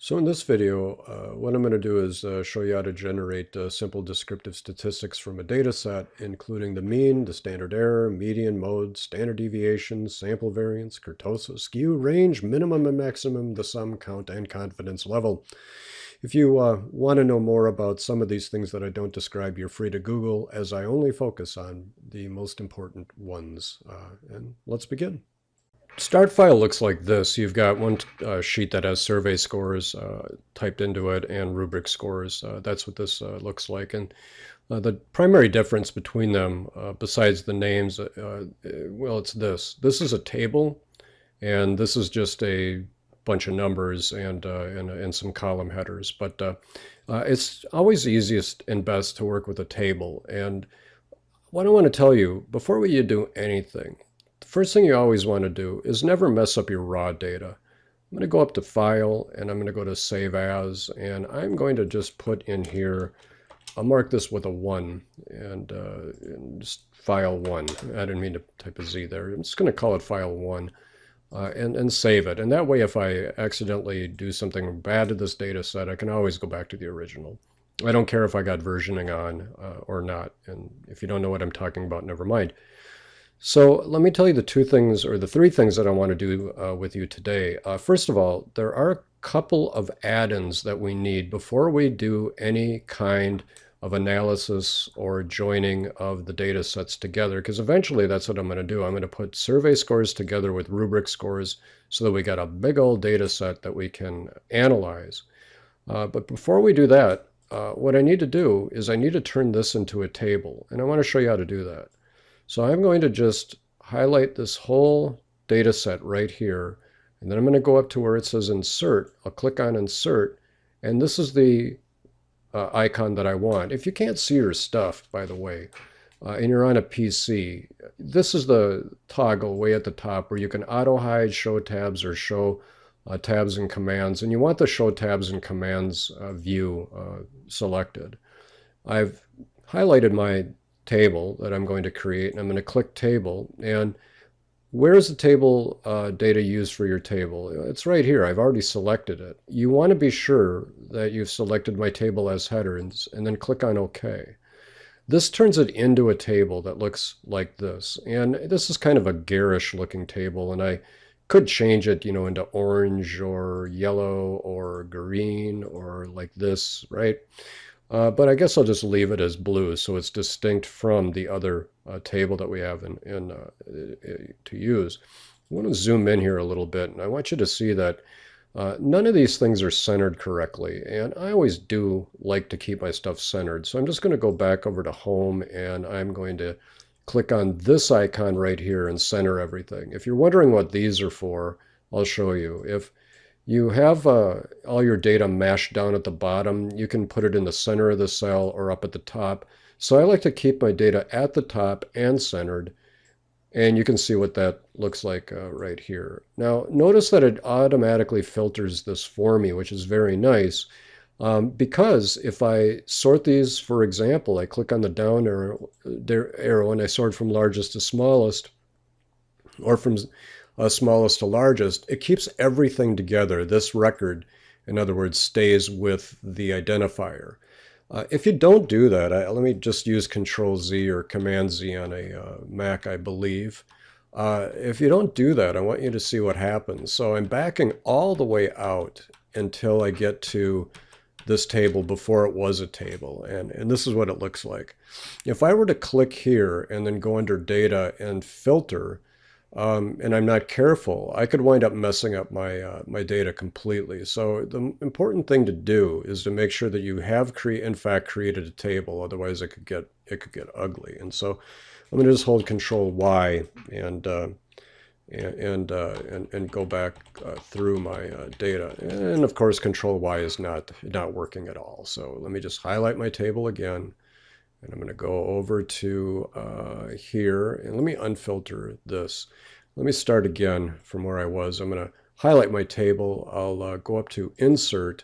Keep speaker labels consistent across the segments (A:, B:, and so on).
A: So in this video, what I'm going to do is show you how to generate simple descriptive statistics from a data set, including the mean, the standard error, median, mode, standard deviation, sample variance, kurtosis, skew, range, minimum and maximum, the sum, count, and confidence level. If you want to know more about some of these things that I don't describe, you're free to Google, as I only focus on the most important ones. And let's begin. Start file looks like this. You've got one sheet that has survey scores typed into it and rubric scores. That's what this looks like. And the primary difference between them, besides the names, well, it's this. This is a table, and this is just a bunch of numbers and some column headers. But it's always easiest and best to work with a table. And what I want to tell you, before you do anything, first thing you always want to do is never mess up your raw data. I'm going to go up to File, and I'm going to go to Save As, and I'm going to just put in here, I'll mark this with a 1, and just File 1. I didn't mean to type a Z there. I'm just going to call it File 1, and save it. And that way, if I accidentally do something bad to this data set, I can always go back to the original. I don't care if I got versioning on or not, and if you don't know what I'm talking about, never mind. So let me tell you the two things, or the three things that I want to do with you today. First of all, there are a couple of add-ins that we need before we do any kind of analysis or joining of the data sets together, because eventually that's what I'm going to do. I'm going to put survey scores together with rubric scores so that we got a big old data set that we can analyze. But before we do that, what I need to do is I need to turn this into a table, and I want to show you how to do that. So I'm going to just highlight this whole data set right here, and then I'm going to go up to where it says Insert. I'll click on Insert, and this is the icon that I want. If you can't see your stuff, by the way, and you're on a PC, this is the toggle way at the top where you can auto-hide, show tabs, or show tabs and commands, and you want the Show Tabs and Commands view selected. I've highlighted my table that I'm going to create, and I'm going to click Table. And where is the table data used for your table? It's right here. I've already selected it. You want to be sure that you've selected my table as header, and then click on OK. This turns it into a table that looks like this. And this is kind of a garish looking table, and I could change it, into orange or yellow or green or like this, right? But I guess I'll just leave it as blue so it's distinct from the other table that we have to use. I want to zoom in here a little bit, and I want you to see that none of these things are centered correctly. And I always do like to keep my stuff centered. So I'm just going to go back over to Home, and I'm going to click on this icon right here and center everything. If you're wondering what these are for, I'll show you. If you have all your data mashed down at the bottom, you can put it in the center of the cell or up at the top. So I like to keep my data at the top and centered, and you can see what that looks like right here. Now notice that it automatically filters this for me, which is very nice, because if I sort these, for example, I click on the down arrow and I sort from largest to smallest, or from smallest to largest, it keeps everything together. This record, in other words, stays with the identifier. If you don't do that, let me just use Control Z or Command Z on a Mac, I believe. If you don't do that, I want you to see what happens. So I'm backing all the way out until I get to this table before it was a table, and this is what it looks like. If I were to click here and then go under Data and Filter, and I'm not careful, I could wind up messing up my data completely. So the important thing to do is to make sure that you have in fact created a table. Otherwise, it could get ugly. And so I'm going to just hold Control Y and go back through my data. And of course, Control Y is not working at all. So let me just highlight my table again. And I'm going to go over to here, and let me unfilter this. Let me start again from where I was. I'm going to highlight my table. I'll go up to Insert,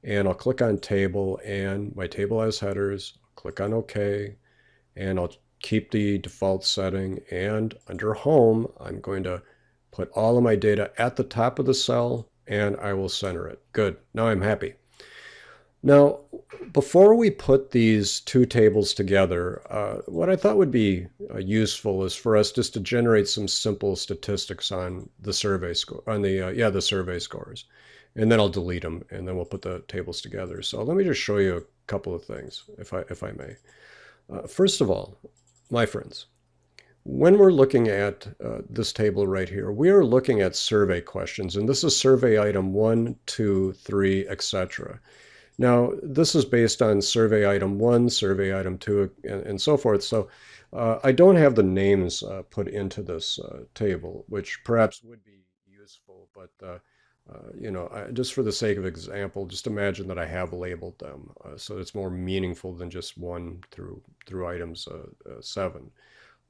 A: and I'll click on Table, and my table has headers. Click on OK, and I'll keep the default setting. And under Home, I'm going to put all of my data at the top of the cell, and I will center it. Good. Now I'm happy. Now, before we put these two tables together, what I thought would be useful is for us just to generate some simple statistics on the survey score, on the survey scores, and then I'll delete them, and then we'll put the tables together. So let me just show you a couple of things, if I may. First of all, my friends, when we're looking at this table right here, we are looking at survey questions, and this is survey item 1, 2, 3, etc. Now, this is based on survey item 1, survey item 2, and so forth. So I don't have the names put into this table, which perhaps would be useful, but just for the sake of example, just imagine that I have labeled them so it's more meaningful than just 1 through items 7.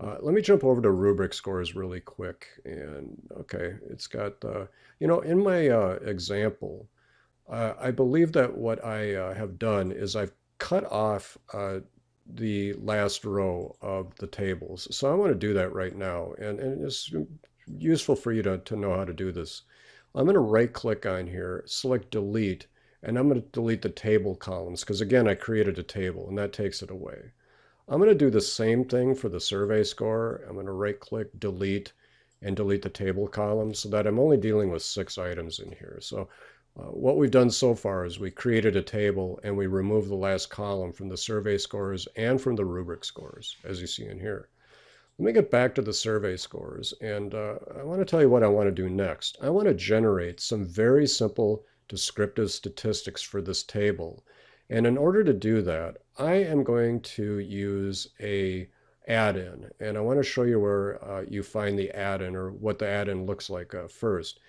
A: Let me jump over to rubric scores really quick. And okay, it's got, in my example, I believe that what I have done is I've cut off the last row of the tables. So I want to do that right now. And it's useful for you to know how to do this. I'm going to right click on here, select delete, and I'm going to delete the table columns because again, I created a table and that takes it away. I'm going to do the same thing for the survey score. I'm going to right click, delete, and delete the table columns so that I'm only dealing with 6 items in here. So what we've done so far is we created a table and we removed the last column from the survey scores and from the rubric scores, as you see in here. Let me get back to the survey scores, and I want to tell you what I want to do next. I want to generate some very simple descriptive statistics for this table. And in order to do that, I am going to use a add-in, and I want to show you where you find the add-in or what the add-in looks like first.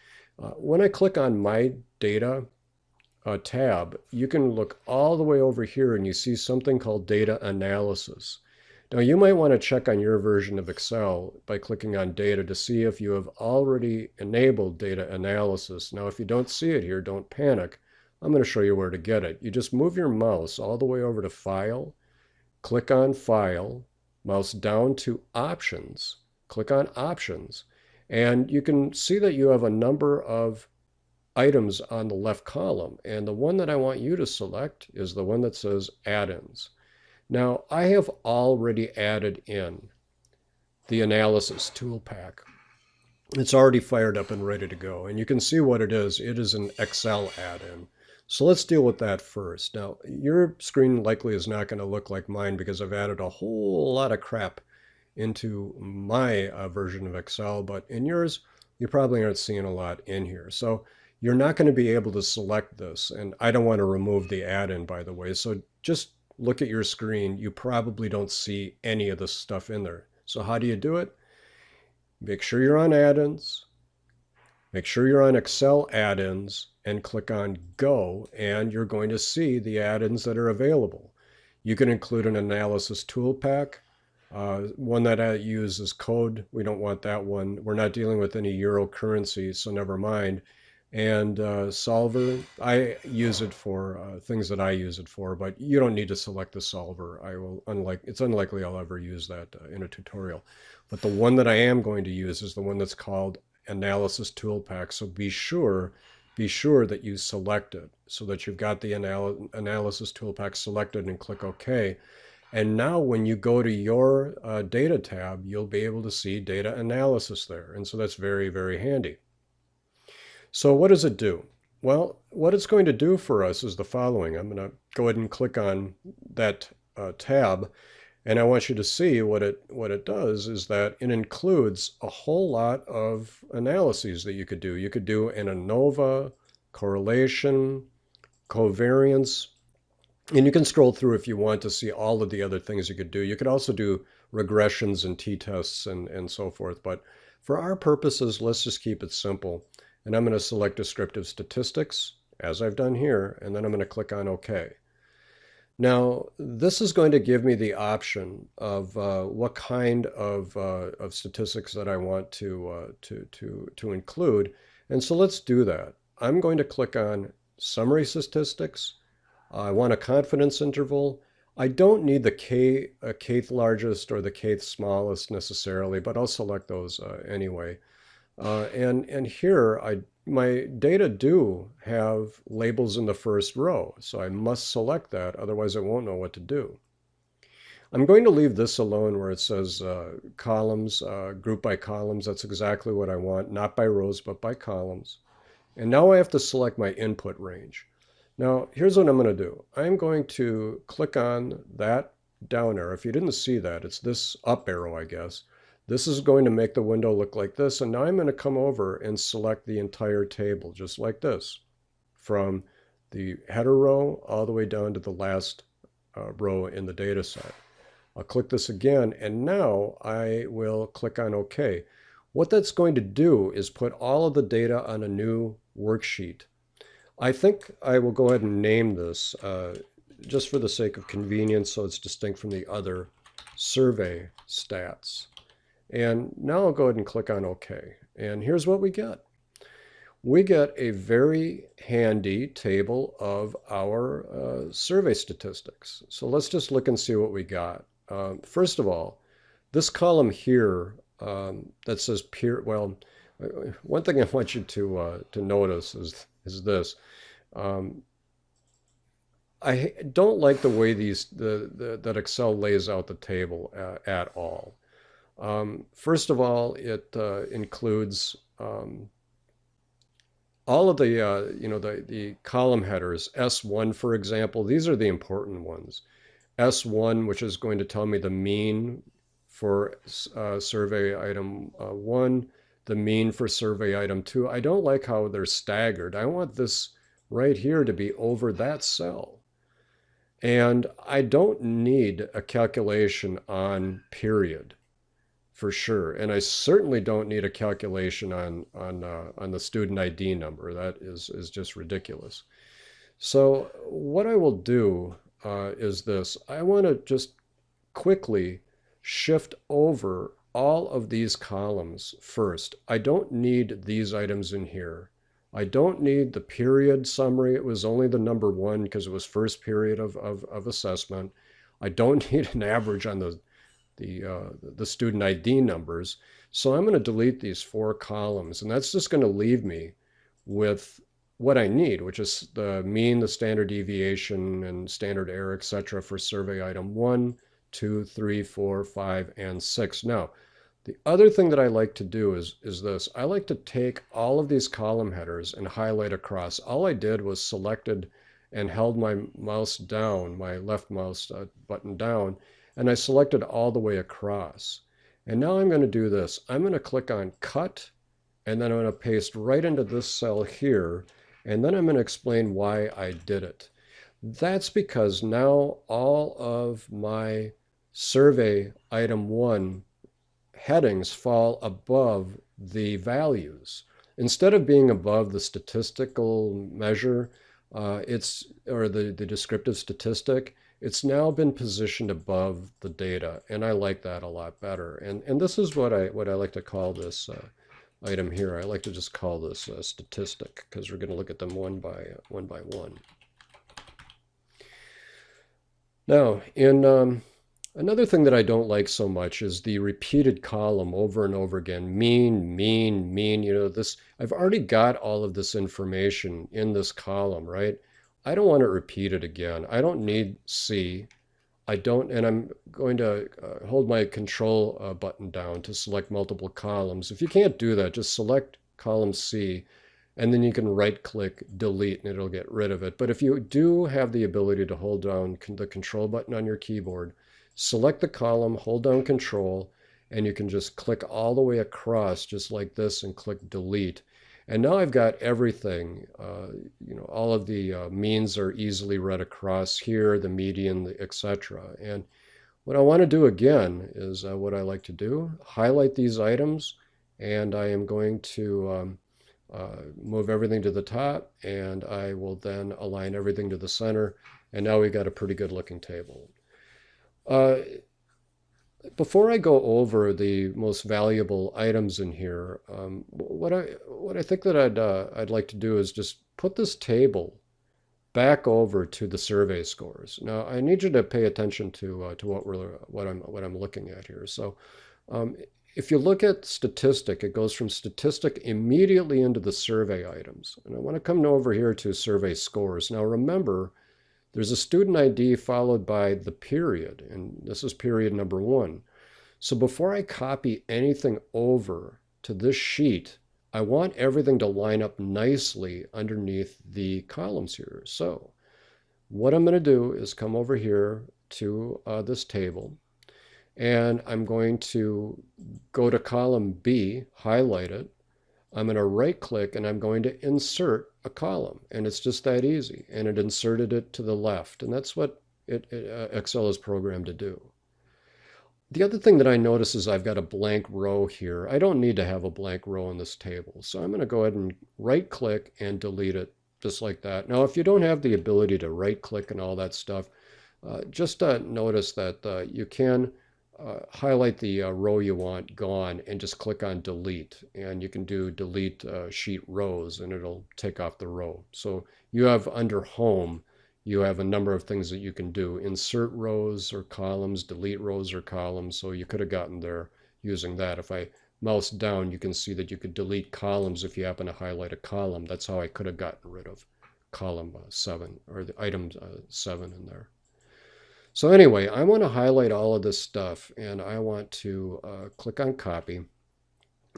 A: When I click on My Data tab, you can look all the way over here and you see something called Data Analysis. Now you might want to check on your version of Excel by clicking on Data to see if you have already enabled Data Analysis. Now if you don't see it here, don't panic. I'm going to show you where to get it. You just move your mouse all the way over to File, click on File, mouse down to Options, click on Options, and you can see that you have a number of items on the left column. And the one that I want you to select is the one that says Add-ins. Now, I have already added in the analysis tool pack. It's already fired up and ready to go. And you can see what it is. It is an Excel add-in. So let's deal with that first. Now, your screen likely is not going to look like mine because I've added a whole lot of crap into my version of Excel, but in yours, you probably aren't seeing a lot in here. So you're not going to be able to select this. And I don't want to remove the add-in, by the way. So just look at your screen. You probably don't see any of this stuff in there. So how do you do it? Make sure you're on add-ins. Make sure you're on Excel add-ins and click on Go, and you're going to see the add-ins that are available. You can include an analysis tool pack. One that I use is code. We don't want that one. We're not dealing with any euro currency, so never mind. And solver, I use it for things that I use it for, but you don't need to select the solver. It's unlikely I'll ever use that in a tutorial. But the one that I am going to use is the one that's called Analysis Tool Pack. So be sure that you select it so that you've got the Analysis Tool Pack selected and click OK. And now when you go to your data tab, you'll be able to see data analysis there. And so that's very, very handy. So what does it do? Well, what it's going to do for us is the following. I'm going to go ahead and click on that tab. And I want you to see what it does is that it includes a whole lot of analyses that you could do. You could do an ANOVA, correlation, covariance, and you can scroll through if you want to see all of the other things you could do. You could also do regressions and t-tests and so forth. But for our purposes, let's just keep it simple. And I'm going to select descriptive statistics, as I've done here, and then I'm going to click on OK. Now, this is going to give me the option of what kind of statistics that I want to include. And so let's do that. I'm going to click on Summary Statistics. I want a confidence interval. I don't need the kth largest or the kth smallest necessarily, but I'll select those anyway. And here my data do have labels in the first row, so I must select that, otherwise it won't know what to do. I'm going to leave this alone where it says columns, group by columns. That's exactly what I want, not by rows, but by columns. And now I have to select my input range. Now, here's what I'm going to do. I'm going to click on that down arrow. If you didn't see that, it's this up arrow, I guess. This is going to make the window look like this. And now I'm going to come over and select the entire table, just like this, from the header row all the way down to the last row in the data set. I'll click this again, and now I will click on OK. What that's going to do is put all of the data on a new worksheet. I think I will go ahead and name this just for the sake of convenience so it's distinct from the other survey stats. And now I'll go ahead and click on OK. And here's what we get. We get a very handy table of our survey statistics. So let's just look and see what we got. First of all, this column here that says peer, well, one thing I want you to notice is this. I don't like the way that Excel lays out the table at all. First of all, it includes all of the the column headers. S1, for example, these are the important ones. S1, which is going to tell me the mean for survey item 1, the mean for survey item 2. I don't like how they're staggered. I want this right here to be over that cell. And I don't need a calculation on period, for sure. And I certainly don't need a calculation on the student ID number. That is just ridiculous. So what I will do is this. I want to just quickly shift over all of these columns first. I don't need these items in here. I don't need the period summary. It was only the number 1 because it was first period of assessment. I don't need an average on the student ID numbers. So I'm going to delete these 4 columns, and that's just going to leave me with what I need, which is the mean, the standard deviation, and standard error, etc. for survey item 1, 2, 3, 4, 5, and 6. Now, the other thing that I like to do is this. I like to take all of these column headers and highlight across. All I did was selected and held my mouse down, my left mouse button down, and I selected all the way across. And now I'm going to do this. I'm going to click on Cut, and then I'm going to paste right into this cell here, and then I'm going to explain why I did it. That's because now all of my survey item 1 headings fall above the values. Instead of being above the statistical measure, or the descriptive statistic, it's now been positioned above the data, and I like that a lot better. And this is what I like to call this item here. I like to just call this a statistic because we're going to look at them one by one. Now, in another thing that I don't like so much is the repeated column over and over again. Mean, mean, mean. You know, this, I've already got all of this information in this column, right? I don't want it repeated again. I don't need C. I don't, and I'm going to hold my control button down to select multiple columns. If you can't do that, just select column C, and then you can right-click delete, and it'll get rid of it. But if you do have the ability to hold down the control button on your keyboard, select the column, hold down control, and you can just click all the way across just like this and click delete. And now I've got everything. All of the means are easily read across here, the median, etc. And what I want to do again is what I like to do, highlight these items, and I am going to move everything to the top, and I will then align everything to the center. And now we've got a pretty good looking table. Before I go over the most valuable items in here, what I think that I'd like to do is just put this table back over to the survey scores. Now I need you to pay attention to what I'm looking at here. So If you look at statistic, it goes from statistic immediately into the survey items. And I want to come over here to survey scores. Now remember, there's a student ID followed by the period, and this is period number 1. So before I copy anything over to this sheet, I want everything to line up nicely underneath the columns here. So what I'm going to do is come over here to this table, and I'm going to go to column B, highlight it. I'm going to right click and I'm going to insert a column, and it's just that easy. And it inserted it to the left, and that's what Excel is programmed to do. The other thing that I notice is I've got a blank row here. I don't need to have a blank row in this table. So I'm going to go ahead and right click and delete it just like that. Now, if you don't have the ability to right click and all that stuff, just notice that you can highlight the row you want gone and just click on delete, and you can do delete sheet rows and it'll take off the row. So you have under home, you have a number of things that you can do: insert rows or columns, delete rows or columns. So you could have gotten there using that. If I mouse down, you can see that you could delete columns if you happen to highlight a column. That's how I could have gotten rid of column 7 or the item 7 in there. So anyway, I want to highlight all of this stuff, and I want to click on copy,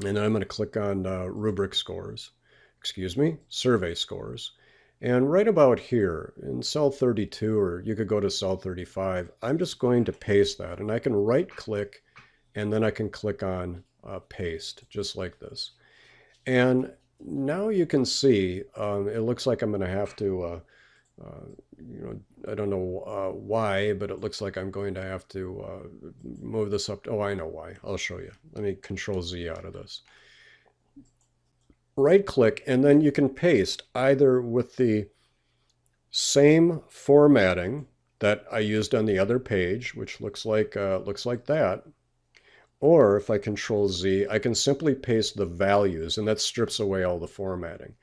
A: and I'm going to click on rubric scores, survey scores. And right about here in cell 32, or you could go to cell 35, I'm just going to paste that, and I can right click and then I can click on paste just like this. And now you can see it looks like I'm going to have to I don't know why, but it looks like I'm going to have to move this up. Oh, I know why. I'll show you. Let me Control Z out of this. Right click, and then you can paste either with the same formatting that I used on the other page, which looks like that. Or if I Control Z, I can simply paste the values, and that strips away all the formatting.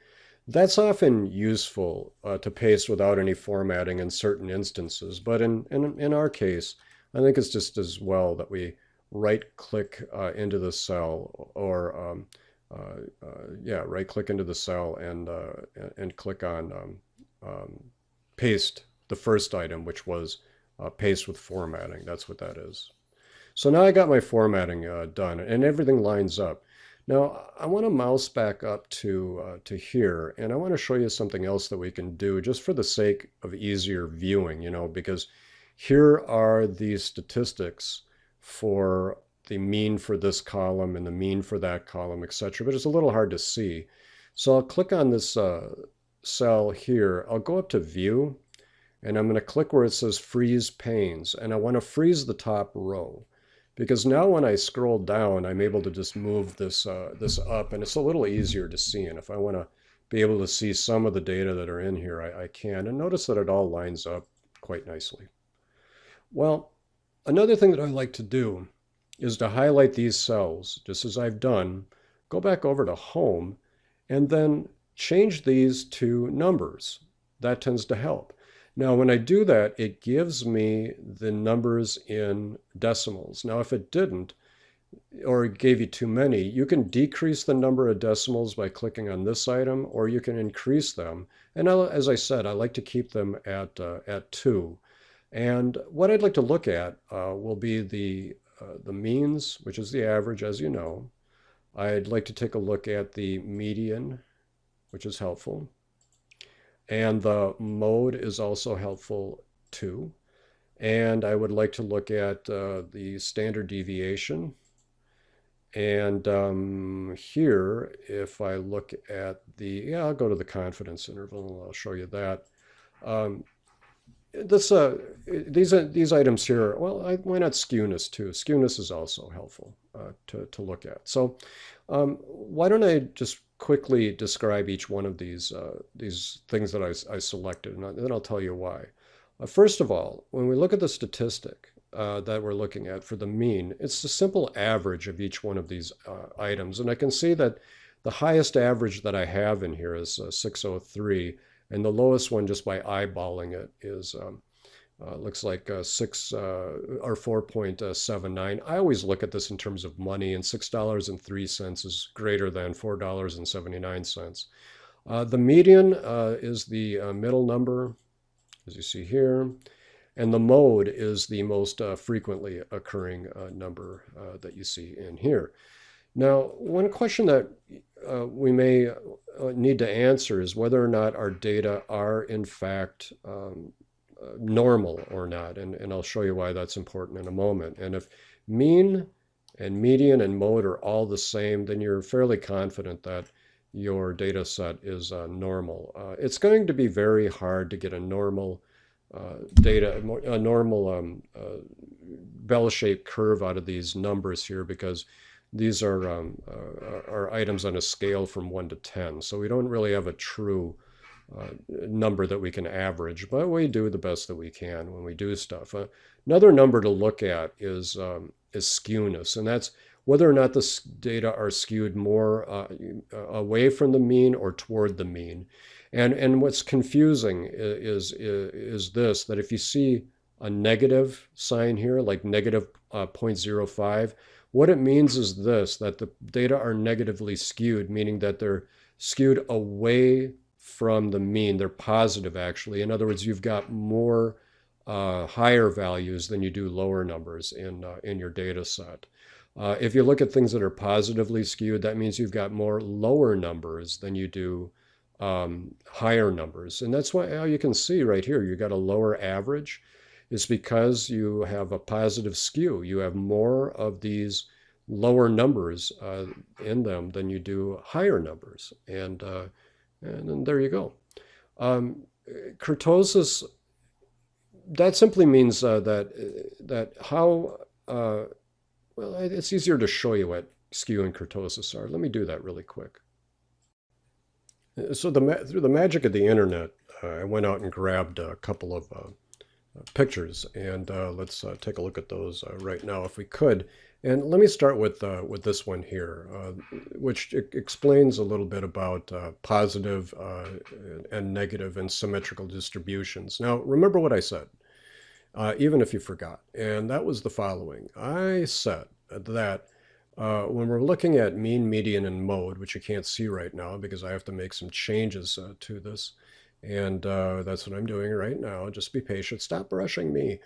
A: That's often useful to paste without any formatting in certain instances, but in our case, I think it's just as well that we right-click into the cell, or right-click into the cell and click on paste the first item, which was paste with formatting. That's what that is. So now I got my formatting done, and everything lines up. Now, I want to mouse back up to here, and I want to show you something else that we can do just for the sake of easier viewing, because here are the statistics for the mean for this column and the mean for that column, etc. But it's a little hard to see. So I'll click on this cell here. I'll go up to View, and I'm going to click where it says Freeze Panes, and I want to freeze the top row. Because now when I scroll down, I'm able to just move this up, and it's a little easier to see. And if I want to be able to see some of the data that are in here, I can. And notice that it all lines up quite nicely. Well, another thing that I like to do is to highlight these cells, just as I've done, go back over to Home, and then change these to numbers. That tends to help. Now, when I do that, it gives me the numbers in decimals. Now, if it didn't, or it gave you too many, you can decrease the number of decimals by clicking on this item, or you can increase them. And as I said, I like to keep them at 2. And what I'd like to look at will be the means, which is the average, as you know. I'd like to take a look at the median, which is helpful. And the mode is also helpful too. And I would like to look at the standard deviation. And here, if I look at I'll go to the confidence interval and I'll show you that. These items here, well, why not skewness too? Skewness is also helpful to look at. So why don't I just quickly describe each one of these things that I selected, and then I'll tell you why. First of all, when we look at the statistic that we're looking at for the mean, it's the simple average of each one of these items. And I can see that the highest average that I have in here is 603, and the lowest one, just by eyeballing it, is Looks like 6 or 4.79. I always look at this in terms of money, and $6.03 is greater than $4.79. The median is the middle number, as you see here, and the mode is the most frequently occurring number that you see in here. Now, one question that we may need to answer is whether or not our data are in fact normal or not. And I'll show you why that's important in a moment. And if mean and median and mode are all the same, then you're fairly confident that your data set is normal. It's going to be very hard to get a normal a normal bell-shaped curve out of these numbers here because these are items on a scale from 1 to 10. So we don't really have a true number that we can average, but we do the best that we can when we do stuff. Another number to look at is skewness, and that's whether or not the data are skewed more away from the mean or toward the mean. And what's confusing is this, that if you see a negative sign here, like negative 0.05, what it means is this, that the data are negatively skewed, meaning that they're skewed away from the mean. They're positive, actually. In other words, you've got more higher values than you do lower numbers in your data set. If you look at things that are positively skewed, that means you've got more lower numbers than you do higher numbers. And that's why how you can see right here, you've got a lower average. It's because you have a positive skew. You have more of these lower numbers in them than you do higher numbers. And then there you go. Kurtosis, that simply means that how, well, it's easier to show you what skew and kurtosis are. Let me do that really quick. So through the magic of the internet, I went out and grabbed a couple of pictures, and let's take a look at those right now if we could. And let me start with this one here, which explains a little bit about positive and negative and symmetrical distributions. Now, remember what I said, even if you forgot, and that was the following. I said that when we're looking at mean, median, and mode, which you can't see right now because I have to make some changes to this, and that's what I'm doing right now. Just be patient. Stop rushing me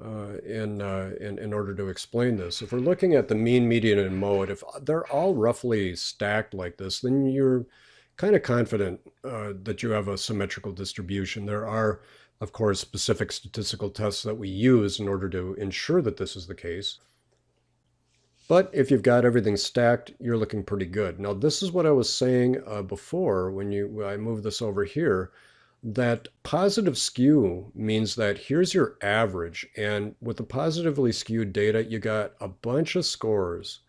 A: in order to explain this. If we're looking at the mean, median, and mode, if they're all roughly stacked like this, then you're kind of confident that you have a symmetrical distribution. There are, of course, specific statistical tests that we use in order to ensure that this is the case. But if you've got everything stacked, you're looking pretty good. Now, this is what I was saying before when I moved this over here, that positive skew means that here's your average. And with the positively skewed data, you got a bunch of scores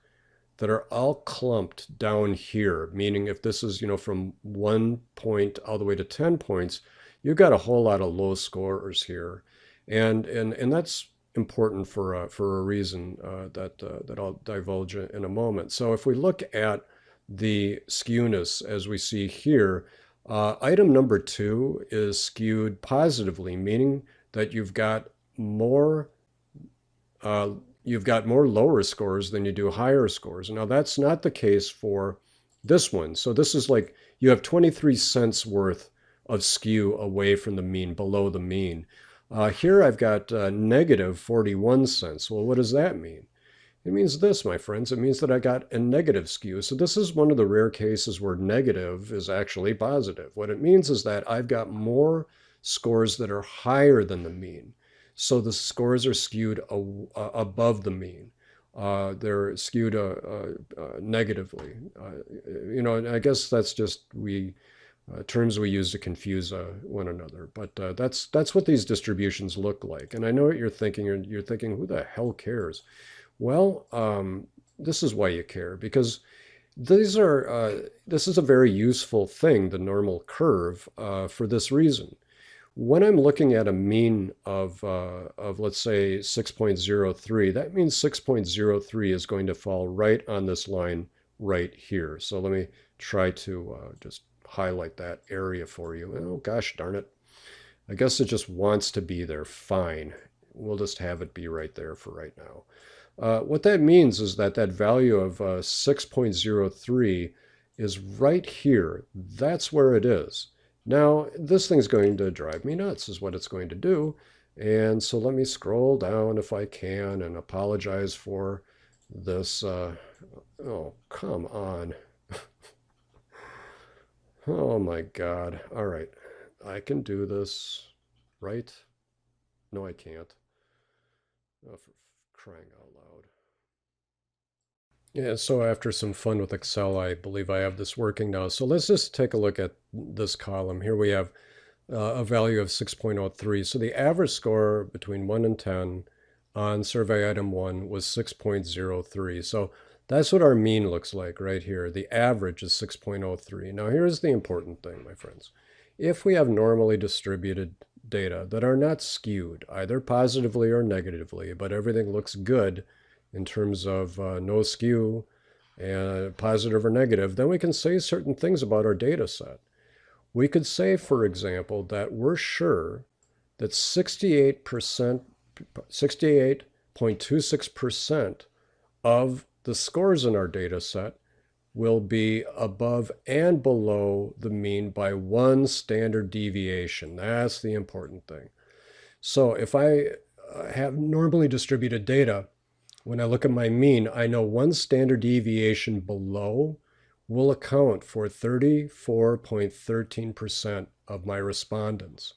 A: that are all clumped down here, meaning if this is, from 1 point all the way to 10 points, you've got a whole lot of low scorers here. And that's important for a reason that I'll divulge in a moment. So if we look at the skewness as we see here, item number 2 is skewed positively, meaning that you've got more lower scores than you do higher scores. Now that's not the case for this one. So this is like you have 23 cents worth of skew away from the mean, below the mean. Here I've got negative 41 cents. Well, what does that mean? It means this, my friends. It means that I got a negative skew. So this is one of the rare cases where negative is actually positive. What it means is that I've got more scores that are higher than the mean. So the scores are skewed above the mean. They're skewed negatively. I guess that's just terms we use to confuse one another. But that's what these distributions look like. And I know what you're thinking. You're thinking, who the hell cares? Well, this is why you care, because this is a very useful thing, the normal curve, for this reason. When I'm looking at a mean of let's say 6.03, that means 6.03 is going to fall right on this line right here. So let me try to just highlight that area for you. Oh, gosh darn it. I guess it just wants to be there. Fine. We'll just have it be right there for right now. What that means is that that value of 6.03 is right here. That's where it is. Now, this thing's going to drive me nuts, is what it's going to do. And so let me scroll down if I can and apologize for this. Oh, come on. Oh my God. All right. I can do this, right? No, I can't. Oh, for crying out loud. Yeah, so after some fun with Excel, I believe I have this working now. So let's just take a look at this column. Here we have a value of 6.03. So the average score between 1 and 10 on survey item 1 was 6.03. So that's what our mean looks like right here. The average is 6.03. Now here's the important thing, my friends. If we have normally distributed data that are not skewed, either positively or negatively, but everything looks good in terms of no skew, positive or negative, then we can say certain things about our data set. We could say, for example, that we're sure that 68.26% of the scores in our data set will be above and below the mean by 1 standard deviation. That's the important thing. So if I have normally distributed data, when I look at my mean, I know 1 standard deviation below will account for 34.13% of my respondents.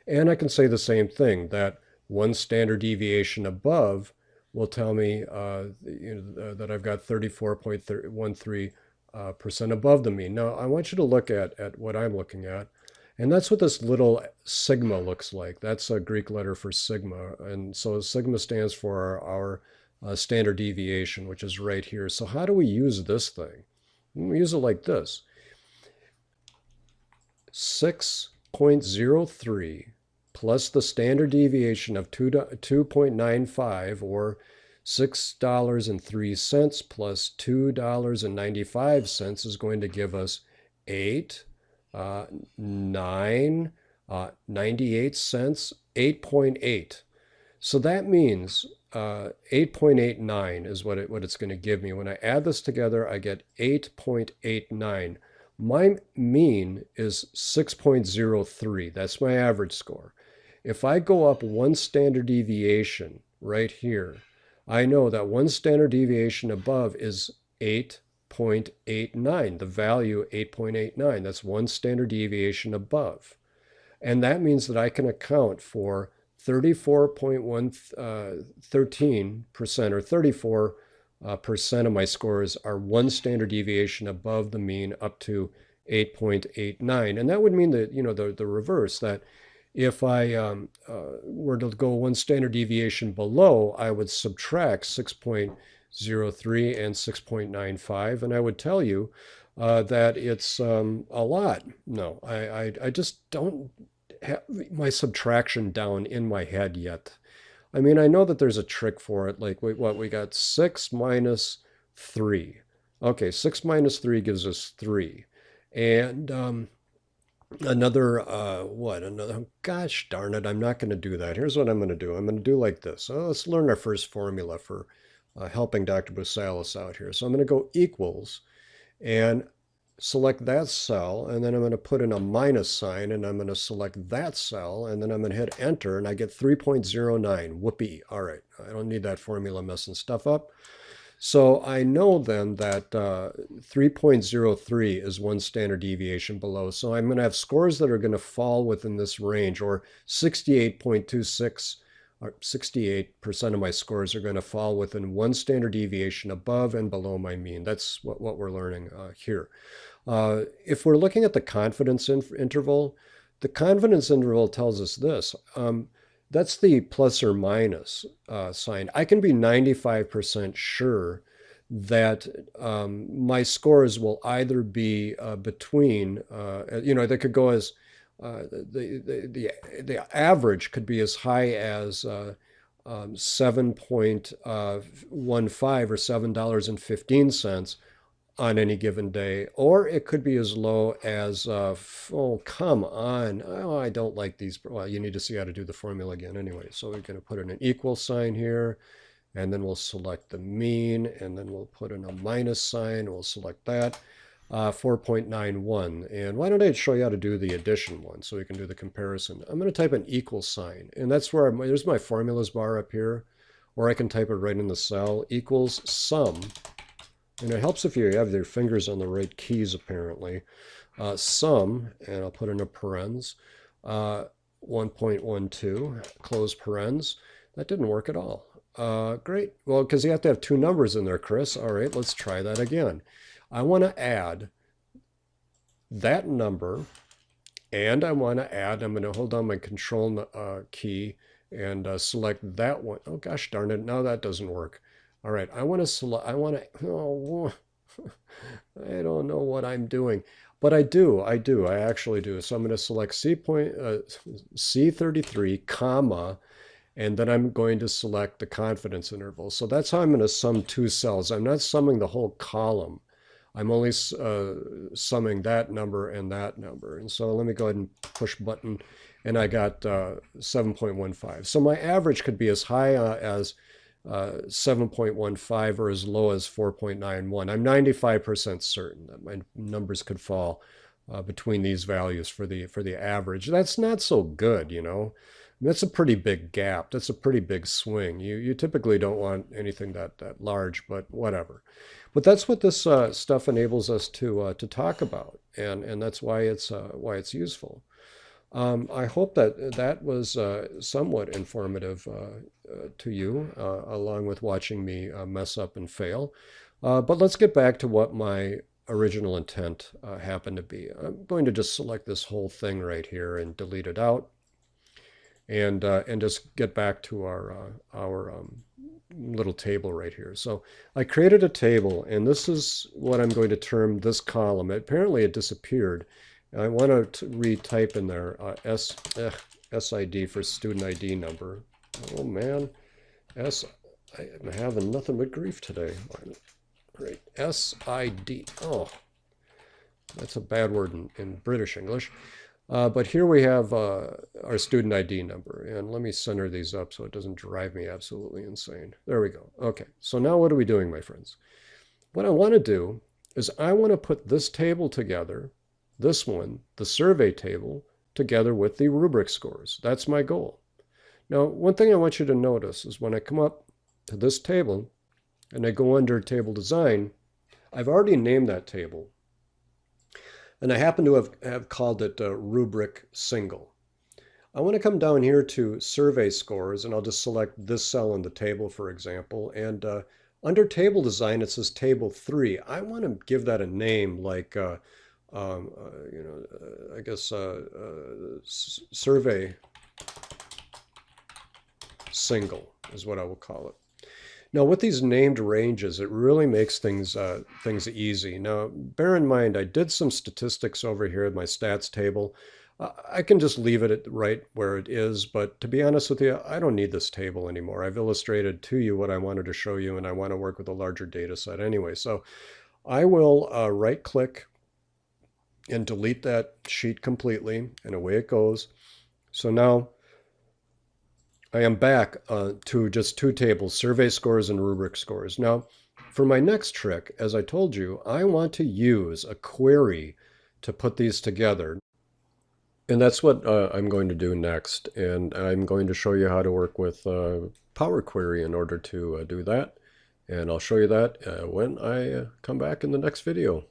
A: And I can say the same thing, that 1 standard deviation above will tell me that I've got 34.13% above the mean. Now, I want you to look at what I'm looking at. And that's what this little sigma looks like. That's a Greek letter for sigma. And so sigma stands for our standard deviation, which is right here. So how do we use this thing? We use it like this. 6.03 plus the standard deviation of 2.95, or $6.03 plus $2.95 is going to give us 8, 9, 98 cents, 8.8. So that means 8.89 is what it's going to give me. When I add this together, I get 8.89. My mean is 6.03. That's my average score. If I go up 1 standard deviation right here, I know that 1 standard deviation above is 8.89. The value 8.89. That's 1 standard deviation above. And that means that I can account for 34.13% or 34% of my scores are 1 standard deviation above the mean up to 8.89. And that would mean that, the reverse, that if I were to go 1 standard deviation below, I would subtract 6.03 and 6.95, and I would tell you that it's a lot. No, I just don't have my subtraction down in my head yet. I mean, I know that there's a trick for it. Like, we got 6 minus 3. Okay, 6 minus 3 gives us 3. And gosh darn it, I'm not going to do that. Here's what I'm going to do. I'm going to do like this. So let's learn our first formula for helping Dr. Busalis out here. So I'm going to go equals and select that cell, and then I'm going to put in a minus sign, and I'm going to select that cell, and then I'm going to hit enter, and I get 3.09. Whoopee. All right, I don't need that formula messing stuff up. So I know then that 3.03 is 1 standard deviation below. So I'm going to have scores that are going to fall within this range, or 68.26, or 68% of my scores are going to fall within 1 standard deviation above and below my mean. That's what we're learning here. If we're looking at the confidence interval, the confidence interval tells us this. That's the plus or minus sign. I can be 95% sure that my scores will either be between, they could go as, the average could be as high as 7.15 or $7.15, on any given day, or it could be as low as, oh, come on. Oh, I don't like these. Well, you need to see how to do the formula again anyway. So we're going to put in an equal sign here, and then we'll select the mean, and then we'll put in a minus sign. We'll select that. 4.91. And why don't I show you how to do the addition one so we can do the comparison. I'm going to type an equal sign, and that's where there's my formulas bar up here, or I can type it right in the cell, equals sum. And it helps if you have your fingers on the right keys, apparently. Sum, and I'll put in a parens, 1.12, close parens. That didn't work at all. Great. Well, because you have to have two numbers in there, Chris. All right, let's try that again. I want to add that number, and I want to add, I'm going to hold down my control key and select that one. Oh, gosh darn it. Now that doesn't work. All right, I want to select, oh, I don't know what I'm doing, but I actually do. So I'm going to select C33, comma, and then I'm going to select the confidence interval. So that's how I'm going to sum two cells. I'm not summing the whole column. I'm only summing that number and that number. And so let me go ahead and push button, and I got 7.15. So my average could be as high as 7.15 or as low as 4.91. I'm 95% certain that my numbers could fall between these values for the average. That's not so good, you know. That's a pretty big gap. That's a pretty big swing. You typically don't want anything that large, but whatever. But that's what this stuff enables us to talk about, and that's why it's useful. I hope that was somewhat informative to you, along with watching me mess up and fail. But let's get back to what my original intent happened to be. I'm going to just select this whole thing right here and delete it out, and just get back to our little table right here. So I created a table, and this is what I'm going to term this column. Apparently it disappeared. I want to retype in there SID for student ID number. Oh man, I'm having nothing but grief today. Great, SID. Oh, that's a bad word in British English. But here we have our student ID number, and let me center these up so it doesn't drive me absolutely insane. There we go. Okay, so now what are we doing, my friends? What I want to do is I want to put this table together, this one, the survey table, together with the rubric scores. That's my goal. Now, one thing I want you to notice is when I come up to this table and I go under table design, I've already named that table. And I happen to have called it rubric single. I want to come down here to survey scores, and I'll just select this cell in the table, for example. And under table design, it says table 3. I want to give that a name like, I guess survey single is what I will call it. Now, with these named ranges, it really makes things easy. Now, bear in mind, I did some statistics over here in my stats table. I can just leave it right where it is, but to be honest with you, I don't need this table anymore. I've illustrated to you what I wanted to show you, and I want to work with a larger data set anyway. So I will right-click and delete that sheet completely, and away it goes. So now I am back to just two tables, survey scores and rubric scores. Now, for my next trick, as I told you, I want to use a query to put these together. And that's what I'm going to do next. And I'm going to show you how to work with Power Query in order to do that. And I'll show you that when I come back in the next video.